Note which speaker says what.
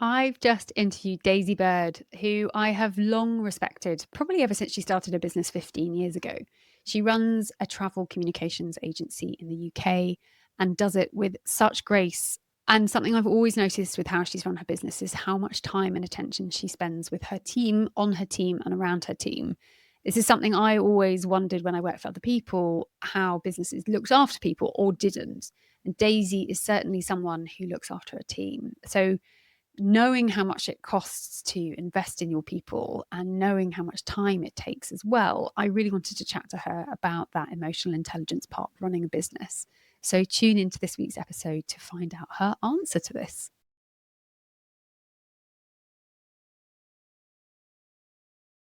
Speaker 1: I've just interviewed Daisy Bird, who I have long respected, probably ever since she started her business 15 years ago. She runs a travel communications agency in the UK and does it with such grace. And something I've always noticed with how she's run her business is how much time and attention she spends with her team, on her team, and around her team. This is something I always wondered when I worked for other people, how businesses looked after people or didn't. And Daisy is certainly someone who looks after a team. So knowing how much it costs to invest in your people and knowing how much time it takes as well, I really wanted to chat to her about that emotional intelligence part of running a business. So tune into this week's episode to find out her answer to this.